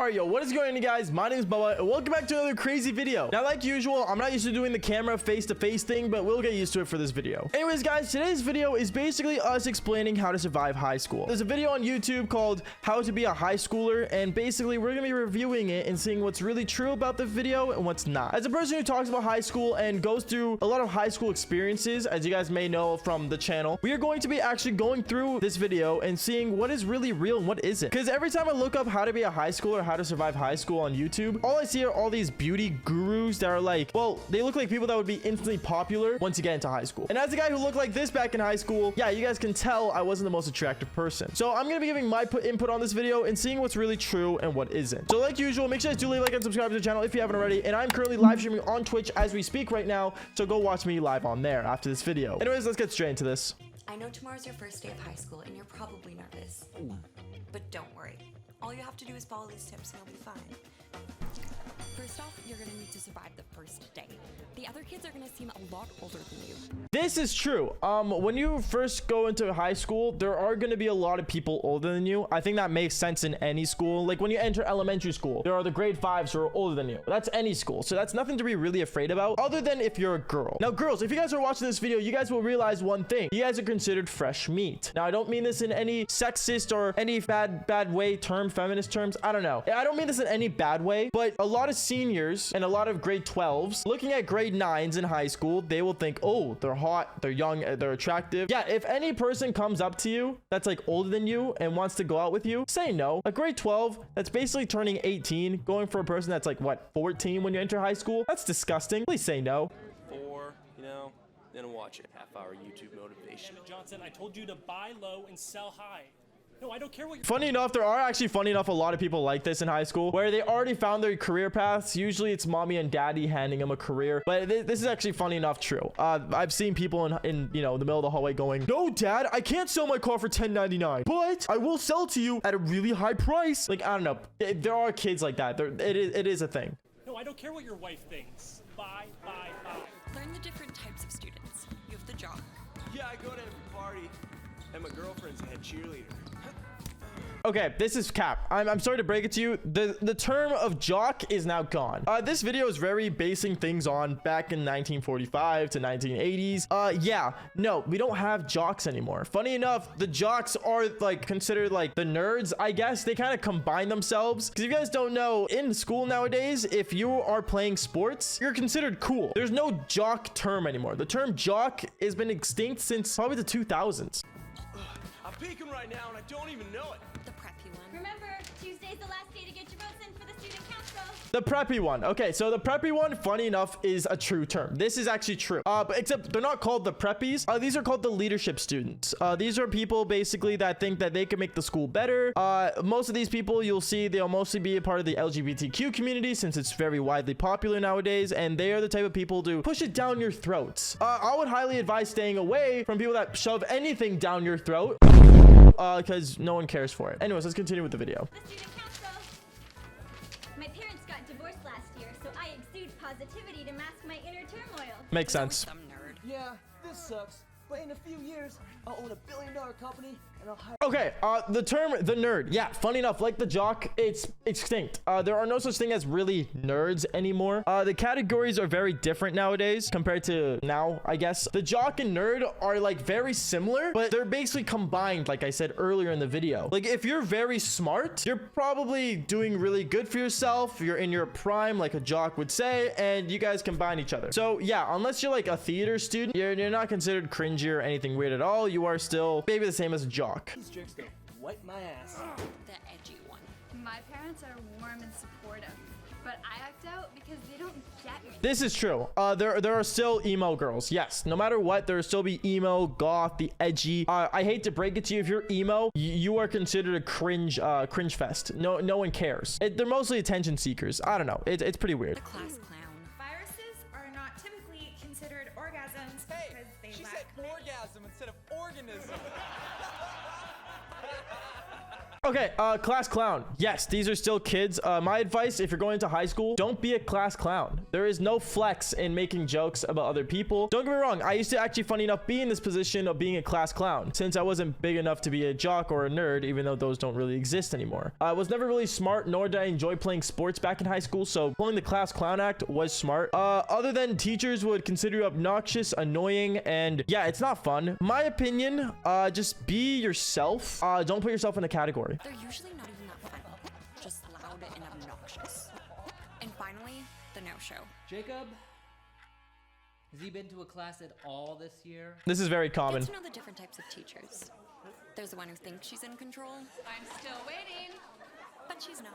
Alright, yo, what is going on, guys? My name is Bubba, and welcome back to another crazy video. Now, like usual, I'm not used to doing the camera face-to-face thing, but we'll get used to it for this video. Anyways, guys, today's video is basically us explaining how to survive high school. There's a video on YouTube called How to Be a High Schooler, and basically, we're gonna be reviewing it and seeing what's really true about the video and what's not. As a person who talks about high school and goes through a lot of high school experiences, as you guys may know from the channel, we are going to be actually going through this video and seeing what is really real and what isn't. Because every time I look up how to be a high schooler, how to survive high school on YouTube, all I see are all these beauty gurus that are like, well, they look like people that would be instantly popular once you get into high school. And as a guy who looked like this back in high school, yeah, you guys can tell I wasn't the most attractive person. So I'm gonna be giving my input on this video and seeing what's really true and what isn't. So like usual, make sure you guys do leave a like and subscribe to the channel if you haven't already. And I'm currently live streaming on Twitch as we speak right now, so go watch me live on there after this video. Anyways, let's get straight into this. I know tomorrow's your first day of high school and you're probably nervous. But don't worry. All you have to do is follow these tips and you'll be fine. First off, you're gonna need to survive the first day. The other kids are gonna seem a lot older than you. This is true. When you first go into high school, there are going to be a lot of people older than you. I think that makes sense in any school. Like when you enter elementary school, there are the grade 5s who are older than you. That's any school. So that's nothing to be really afraid about other than if you're a girl. Now, girls, if you guys are watching this video, you guys will realize one thing. You guys are considered fresh meat. Now, I don't mean this in any sexist or any bad way term, feminist terms. I don't know. I don't mean this in any bad way, but a lot of seniors and a lot of grade 12s looking at grade 9s in high school, they will think, oh, they're hot, they're young, they're attractive. Yeah, if any person comes up to you that's like older than you and wants to go out with you, say no. A grade 12 that's basically turning 18, going for a person that's like what, 14 when you enter high school, that's disgusting. Please say no. Then watch it. Half-hour YouTube motivation. Johnson, I told you to buy low and sell high. No, I don't care what you're... Funny enough, there are actually a lot of people like this in high school where they already found their career paths. Usually it's mommy and daddy handing them a career, but this is actually funny enough true. I've seen people in you know, the middle of the hallway going, no dad, I can't sell my car for $10.99, but I will sell to you at a really high price. Like, I don't know, there are kids like that. It is a thing. No, I don't care what your wife thinks. Buy. Learn the different types of students. You have the jock. Yeah, I go to every party, and my girlfriend's a head cheerleader. Okay, this is cap. I'm sorry to break it to you. The term of jock is now gone. This video is very basing things on back in 1945 to 1980s. Yeah, no, we don't have jocks anymore. Funny enough, the jocks are like considered like the nerds, I guess. They kind of combine themselves. Because if you guys don't know, in school nowadays, if you are playing sports, you're considered cool. There's no jock term anymore. The term jock has been extinct since probably the 2000s. I'm peeking right now, and I don't even know it. The preppy one. Remember, Tuesday's the last day to get your votes in for the student council. The preppy one. Okay, so the preppy one, funny enough, is a true term. This is actually true. But except they're not called the preppies. These are called the leadership students. These are people basically that think that they can make the school better. Most of these people, you'll see, they'll mostly be a part of the LGBTQ community since it's very widely popular nowadays, and they are the type of people to push it down your throats. I would highly advise staying away from people that shove anything down your throat. Because no one cares for it. Anyways, let's continue with the video. The student council. My parents got divorced last year, so I exude positivity to mask my inner turmoil. Makes sense. Some nerd. Yeah, this sucks, but in a few years, I'll own $1 billion company and I'll hire... Okay, the term the nerd, yeah, funny enough, like the jock, it's extinct. There are no such thing as really nerds anymore. The categories are very different nowadays compared to now, I guess. The jock and nerd are like very similar, but they're basically combined, like I said earlier in the video. Like if you're very smart, you're probably doing really good for yourself. You're in your prime, like a jock would say, and you guys combine each other. So yeah, unless you're like a theater student, you're not considered cringy or anything weird at all. You are still maybe the same as a jock. These jerks go wipe my ass. The edgy one. My parents are warm and supportive, but I act out because they don't get me. This is true. There are still emo girls. Yes, no matter what, there will still be emo, goth, the edgy. I hate to break it to you, if you're emo, you are considered a cringe fest. No one cares. They're mostly attention seekers. I don't know. It's pretty weird. The class clown. Viruses are not typically considered orgasms because they She lack said orgasm instead of organism. Okay, class clown. Yes, these are still kids. My advice, if you're going to high school, don't be a class clown. There is no flex in making jokes about other people. Don't get me wrong, I used to actually, funny enough, be in this position of being a class clown since I wasn't big enough to be a jock or a nerd, even though those don't really exist anymore. I was never really smart, nor did I enjoy playing sports back in high school, so pulling the class clown act was smart. Other than teachers would consider you obnoxious, annoying, and yeah, it's not fun. My opinion, just be yourself. Don't put yourself in a category. They're usually not even that fun, just loud and obnoxious. And finally, the no-show. Jacob, has he been to a class at all this year? This is very common. Get to know the different types of teachers. There's the one who thinks she's in control, I'm still waiting. but she's not.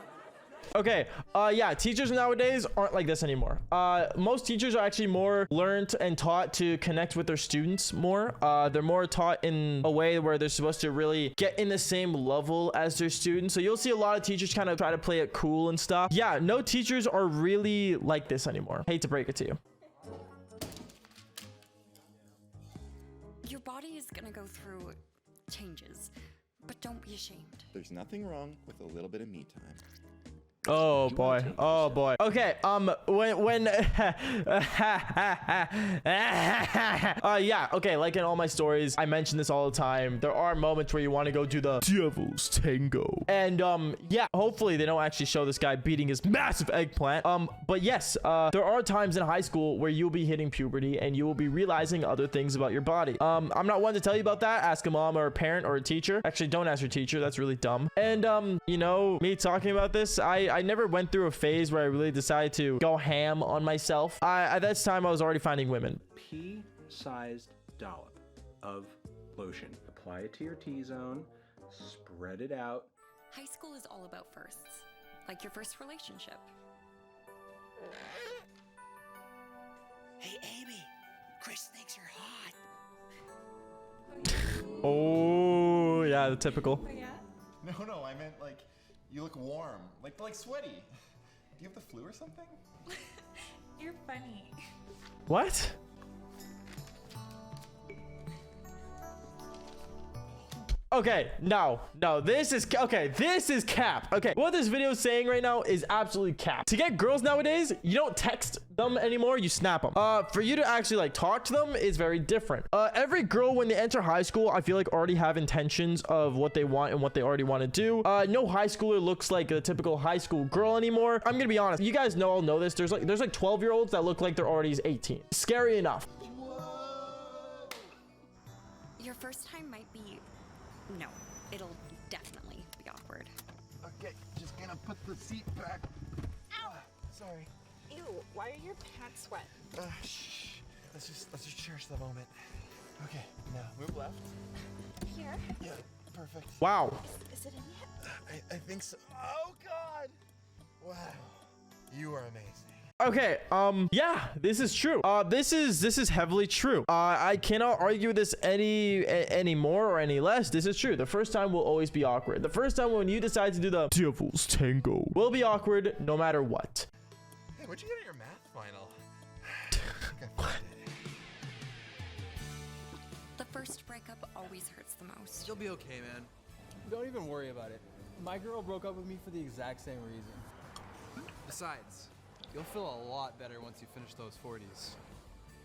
Okay, yeah, teachers nowadays aren't like this anymore. Most teachers are actually more learned and taught to connect with their students more. They're more taught in a way where they're supposed to really get in the same level as their students. So you'll see a lot of teachers kind of try to play it cool and stuff. Yeah, no teachers are really like this anymore. Hate to break it to you. Your body is gonna go through changes, but don't be ashamed. There's nothing wrong with a little bit of me time. Oh boy. Oh boy. Okay. Yeah. Okay. Like in all my stories, I mention this all the time. There are moments where you want to go do the devil's tango. And yeah, hopefully they don't actually show this guy beating his massive eggplant. But yes, there are times in high school where you'll be hitting puberty and you will be realizing other things about your body. I'm not one to tell you about that. Ask a mom or a parent or a teacher. Actually, don't ask your teacher. That's really dumb. And you know, me talking about this, I never went through a phase where I really decided to go ham on myself. At that time, I was already finding women. Pea-sized dollop of lotion. Apply it to your T-zone, spread it out. High school is all about firsts, like your first relationship. Hey, Amy, Chris thinks you're hot. Oh, yeah, the typical. No, I meant like you look warm, like sweaty. Do you have the flu or something? You're funny. What? Okay, no, this is cap. Okay, what this video is saying right now is absolutely cap. To get girls nowadays, you don't text them anymore, you snap them. For you to actually like talk to them is very different. Every girl when they enter high school, I feel like already have intentions of what they want and what they already want to do. No high schooler looks like a typical high school girl anymore. I'm gonna be honest, you guys all know this. There's like 12-year-olds that look like they're already 18. Scary enough. Your first time might be... No, it'll definitely be awkward. Okay, just gonna put the seat back. Ow! Sorry. Ew, why are your pants wet? Shh. Let's just cherish the moment. Okay, now move left. Here? Yeah, perfect. Wow. Is it in yet? I think so. Oh God! Wow, you are amazing. Okay, yeah, this is true. This is heavily true. I cannot argue this any more or any less. This is true. The first time will always be awkward. The first time when you decide to do the devil's tango will be awkward no matter what. Hey, what'd you get on your math final? I think I found it. The first breakup always hurts the most. You'll be okay, man. Don't even worry about it. My girl broke up with me for the exact same reason. Besides, you'll feel a lot better once you finish those 40s.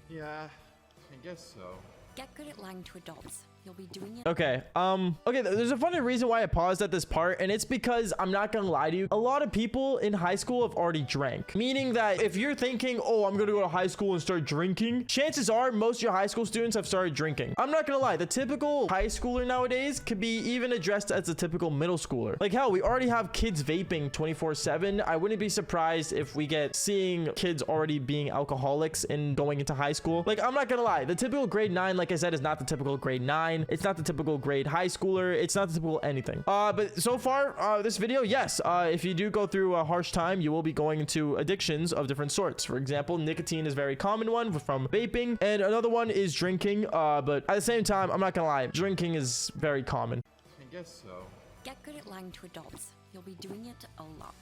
Yeah, I guess so. Get good at lying to adults. You'll be doing it. Okay, okay, there's a funny reason why I paused at this part, and it's because I'm not gonna lie to you. A lot of people in high school have already drank, meaning that if you're thinking, oh, I'm gonna go to high school and start drinking, chances are most of your high school students have started drinking. I'm not gonna lie, the typical high schooler nowadays could be even addressed as a typical middle schooler. Like hell, we already have kids vaping 24/7. I wouldn't be surprised if we get seeing kids already being alcoholics and going into high school. Like, I'm not gonna lie, the typical grade 9, like I said, is not the typical grade 9. It's not the typical grade high schooler. It's not the typical anything. But so far, this video, yes, if you do go through a harsh time, you will be going into addictions of different sorts. For example, nicotine is a very common one from vaping, and another one is drinking. But at the same time, I'm not gonna lie, drinking is very common. I guess so. Get good at lying to adults. You'll be doing it a lot.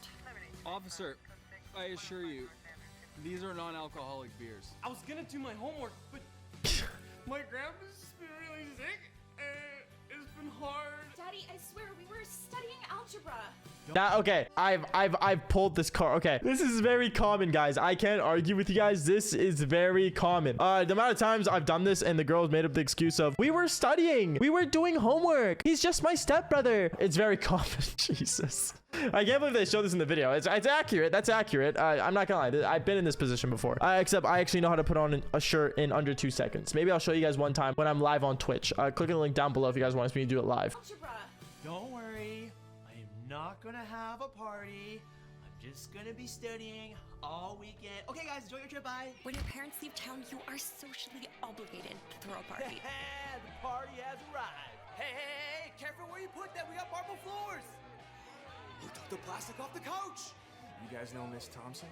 Officer, I assure you, these are non-alcoholic beers. I was gonna do my homework, but my grandpa's been really sick, and it's been hard. Dad, Daddy, I swear, we were studying algebra. That okay, I've pulled this card. Okay, this is very common, guys. I can't argue with you guys. This is very common. The amount of times I've done this and the girls made up the excuse of we were studying, we were doing homework, he's just my stepbrother. It's very common. Jesus, I can't believe they showed this in the video. It's accurate. That's accurate. I'm not gonna lie, I've been in this position before, except I actually know how to put on a shirt in under 2 seconds. Maybe I'll show you guys one time when I'm live on Twitch. Click on the link down below if you guys want me to do it live. Algebra. Don't worry, I am not gonna have a party. I'm just gonna be studying all weekend. Okay, guys, enjoy your trip. Bye. When your parents leave town, you are socially obligated to throw a party. The party has arrived. Hey, careful where you put that. We got marble floors. Who took the plastic off the couch? You guys know Miss Thompson?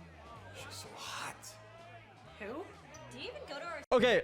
She's so hot. Who? Do you even go to our Okay,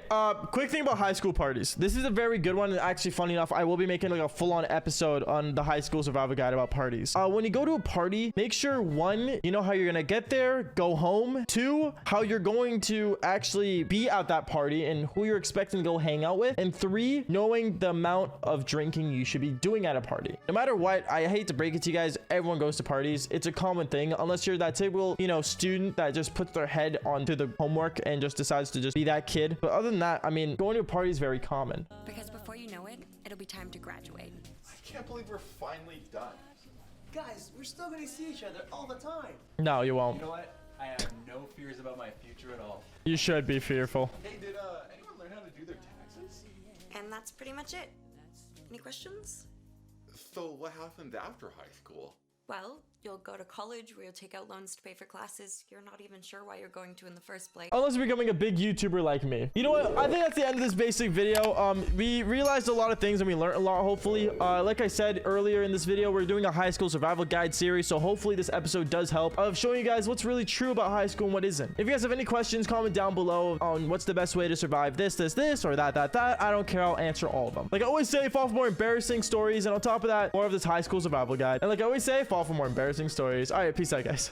quick thing about high school parties. This is a very good one. Actually, funny enough, I will be making like a full-on episode on the high school survival guide about parties. When you go to a party, make sure 1, you know how you're gonna get there, go home. 2, how you're going to actually be at that party and who you're expecting to go hang out with. And 3, knowing the amount of drinking you should be doing at a party. No matter what, I hate to break it to you guys, everyone goes to parties. It's a common thing, unless you're that typical, you know, student that just puts their head onto the homework and just decides to just be that kid. But other than that, I mean, going to a party is very common. Because before you know it, it'll be time to graduate. I can't believe we're finally done. Guys, we're still gonna see each other all the time. No, you won't. You know what? I have no fears about my future at all. You should be fearful. Hey, did anyone learn how to do their taxes? And that's pretty much it. Any questions? So what happened after high school? Well, you'll go to college where you'll take out loans to pay for classes you're not even sure why you're going to in the first place. Unless you're becoming a big YouTuber like me. You know what? I think that's the end of this basic video. We realized a lot of things and we learned a lot, hopefully. Like I said earlier in this video, we're doing a high school survival guide series. So hopefully this episode does help of showing you guys what's really true about high school and what isn't. If you guys have any questions, comment down below on what's the best way to survive this, or that. I don't care. I'll answer all of them. Like I always say, fall for more embarrassing stories. And on top of that, more of this high school survival guide. And like I always say, fall for more embarrassing stories. All right, peace out, guys.